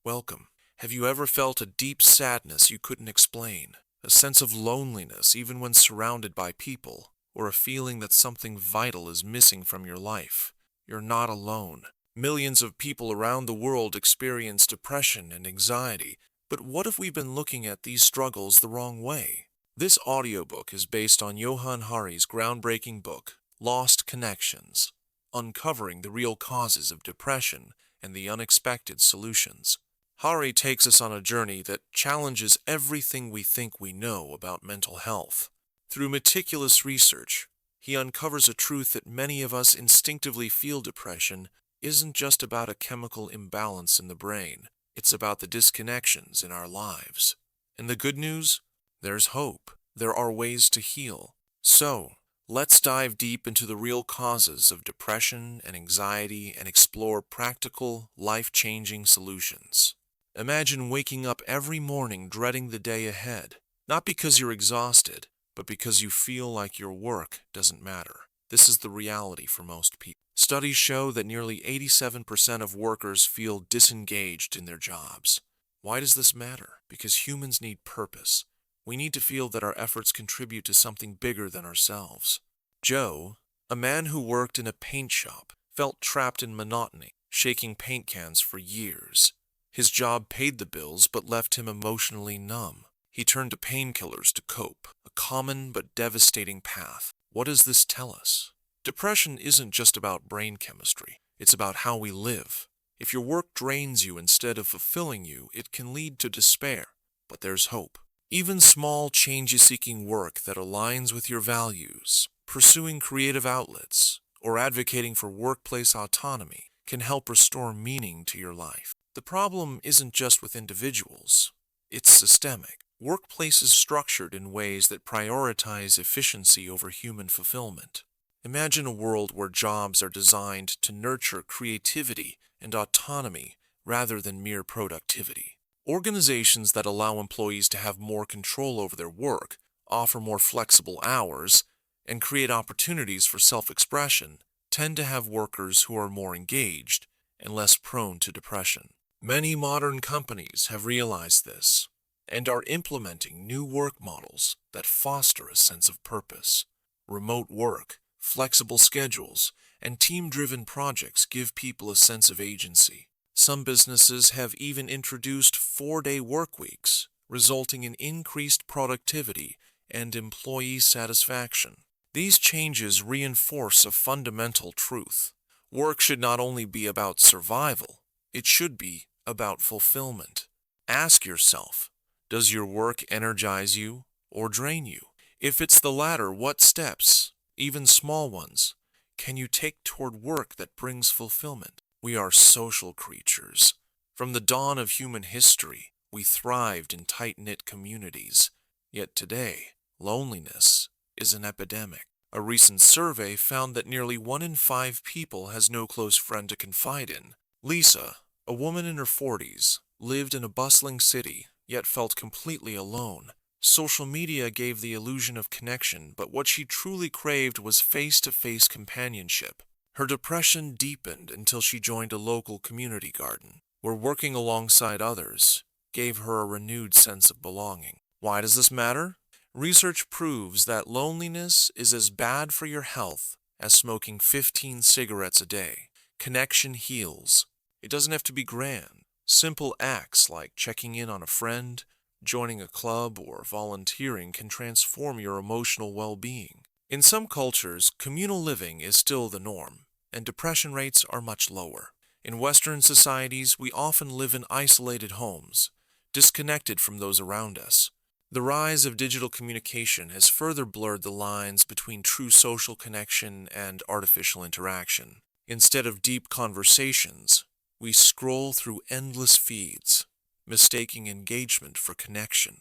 Welcome. Have you ever felt a deep sadness you couldn't explain? A sense of loneliness even when surrounded by people? Or a feeling that something vital is missing from your life? You're not alone. Millions of people around the world experience depression and anxiety, but what if we've been looking at these struggles the wrong way? This audiobook is based on Johann Hari's groundbreaking book, Lost Connections, uncovering the real causes of depression and the unexpected solutions. Hari takes us on a journey that challenges everything we think we know about mental health. Through meticulous research, he uncovers a truth that many of us instinctively feel depression isn't just about a chemical imbalance in the brain. It's about the disconnections in our lives. And the good news? There's hope. There are ways to heal. So, let's dive deep into the real causes of depression and anxiety and explore practical, life-changing solutions. Imagine waking up every morning dreading the day ahead, not because you're exhausted, but because you feel like your work doesn't matter. This is the reality for most people. Studies show that nearly 87% of workers feel disengaged in their jobs. Why does this matter? Because humans need purpose. We need to feel that our efforts contribute to something bigger than ourselves. Joe, a man who worked in a paint shop, felt trapped in monotony, shaking paint cans for years. His job paid the bills but left him emotionally numb. He turned to painkillers to cope, a common but devastating path. What does this tell us? Depression isn't just about brain chemistry. It's about how we live. If your work drains you instead of fulfilling you, it can lead to despair. But there's hope. Even small change-seeking work that aligns with your values, pursuing creative outlets, or advocating for workplace autonomy can help restore meaning to your life. The problem isn't just with individuals. It's systemic. Workplaces structured in ways that prioritize efficiency over human fulfillment. Imagine a world where jobs are designed to nurture creativity and autonomy rather than mere productivity. Organizations that allow employees to have more control over their work, offer more flexible hours, and create opportunities for self-expression tend to have workers who are more engaged and less prone to depression. Many modern companies have realized this and are implementing new work models that foster a sense of purpose. Remote work, flexible schedules, and team-driven projects give people a sense of agency. Some businesses have even introduced 4-day work weeks, resulting in increased productivity and employee satisfaction. These changes reinforce a fundamental truth. Work should not only be about survival, it should be about fulfillment. Ask yourself, does your work energize you or drain you? If it's the latter, what steps, even small ones, can you take toward work that brings fulfillment? We are social creatures. From the dawn of human history, we thrived in tight-knit communities. Yet today, loneliness is an epidemic. A recent survey found that nearly 1 in 5 people has no close friend to confide in. Lisa, a woman in her 40s, lived in a bustling city, yet felt completely alone. Social media gave the illusion of connection, but what she truly craved was face-to-face companionship. Her depression deepened until she joined a local community garden, where working alongside others gave her a renewed sense of belonging. Why does this matter? Research proves that loneliness is as bad for your health as smoking 15 cigarettes a day. Connection heals. It doesn't have to be grand. Simple acts like checking in on a friend, joining a club, or volunteering can transform your emotional well-being. In some cultures, communal living is still the norm, and depression rates are much lower. In Western societies, we often live in isolated homes, disconnected from those around us. The rise of digital communication has further blurred the lines between true social connection and artificial interaction. Instead of deep conversations, we scroll through endless feeds, mistaking engagement for connection.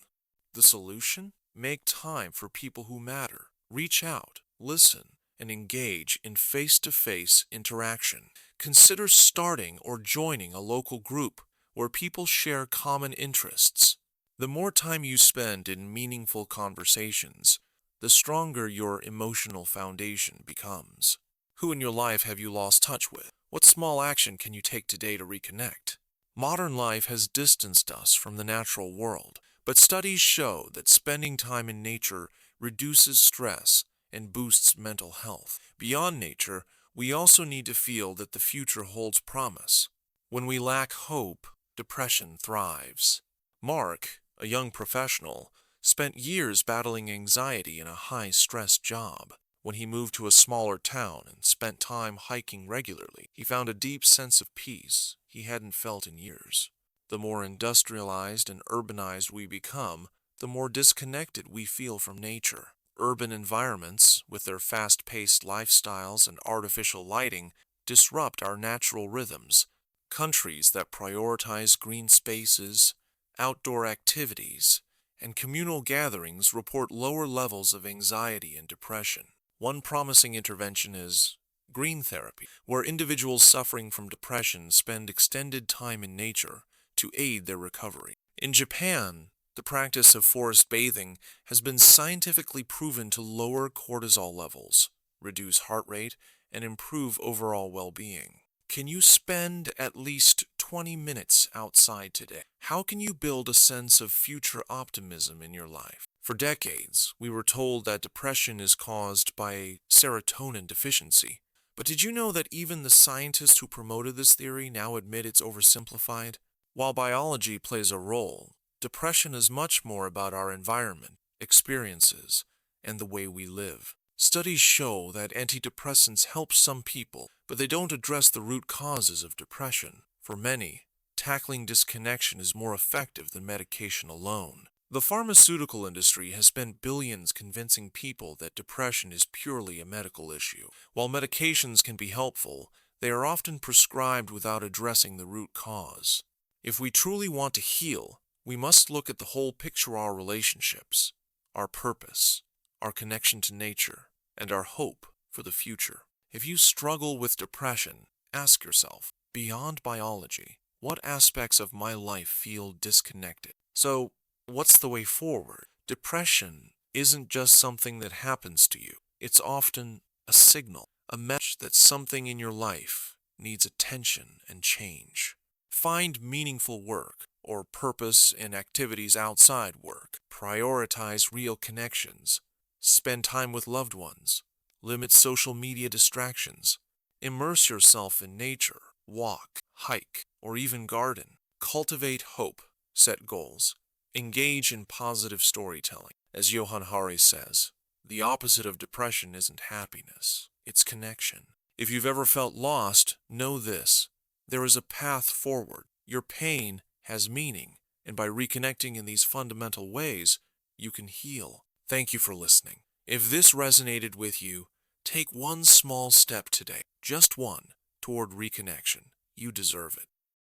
The solution? Make time for people who matter. Reach out, listen, and engage in face-to-face interaction. Consider starting or joining a local group where people share common interests. The more time you spend in meaningful conversations, the stronger your emotional foundation becomes. Who in your life have you lost touch with? What small action can you take today to reconnect? Modern life has distanced us from the natural world, but studies show that spending time in nature reduces stress and boosts mental health. Beyond nature, we also need to feel that the future holds promise. When we lack hope, depression thrives. Mark, a young professional, spent years battling anxiety in a high-stress job. When he moved to a smaller town and spent time hiking regularly, he found a deep sense of peace he hadn't felt in years. The more industrialized and urbanized we become, the more disconnected we feel from nature. Urban environments, with their fast-paced lifestyles and artificial lighting, disrupt our natural rhythms. Countries that prioritize green spaces, outdoor activities, and communal gatherings report lower levels of anxiety and depression. One promising intervention is green therapy, where individuals suffering from depression spend extended time in nature to aid their recovery. In Japan, the practice of forest bathing has been scientifically proven to lower cortisol levels, reduce heart rate, and improve overall well-being. Can you spend at least 20 minutes outside today? How can you build a sense of future optimism in your life? For decades, we were told that depression is caused by a serotonin deficiency. But did you know that even the scientists who promoted this theory now admit it's oversimplified? While biology plays a role, depression is much more about our environment, experiences, and the way we live. Studies show that antidepressants help some people, but they don't address the root causes of depression. For many, tackling disconnection is more effective than medication alone. The pharmaceutical industry has spent billions convincing people that depression is purely a medical issue. While medications can be helpful, they are often prescribed without addressing the root cause. If we truly want to heal, we must look at the whole picture of our relationships, our purpose, our connection to nature, and our hope for the future. If you struggle with depression, ask yourself, beyond biology, what aspects of my life feel disconnected? So, what's the way forward? Depression isn't just something that happens to you. It's often a signal, a message that something in your life needs attention and change. Find meaningful work or purpose in activities outside work. Prioritize real connections. Spend time with loved ones. Limit social media distractions. Immerse yourself in nature. Walk, hike, or even garden. Cultivate hope. Set goals. Engage in positive storytelling. As Johann Hari says, the opposite of depression isn't happiness, it's connection. If you've ever felt lost, know this. There is a path forward. Your pain has meaning, and by reconnecting in these fundamental ways, you can heal. Thank you for listening. If this resonated with you, take one small step today, just one, toward reconnection. You deserve it.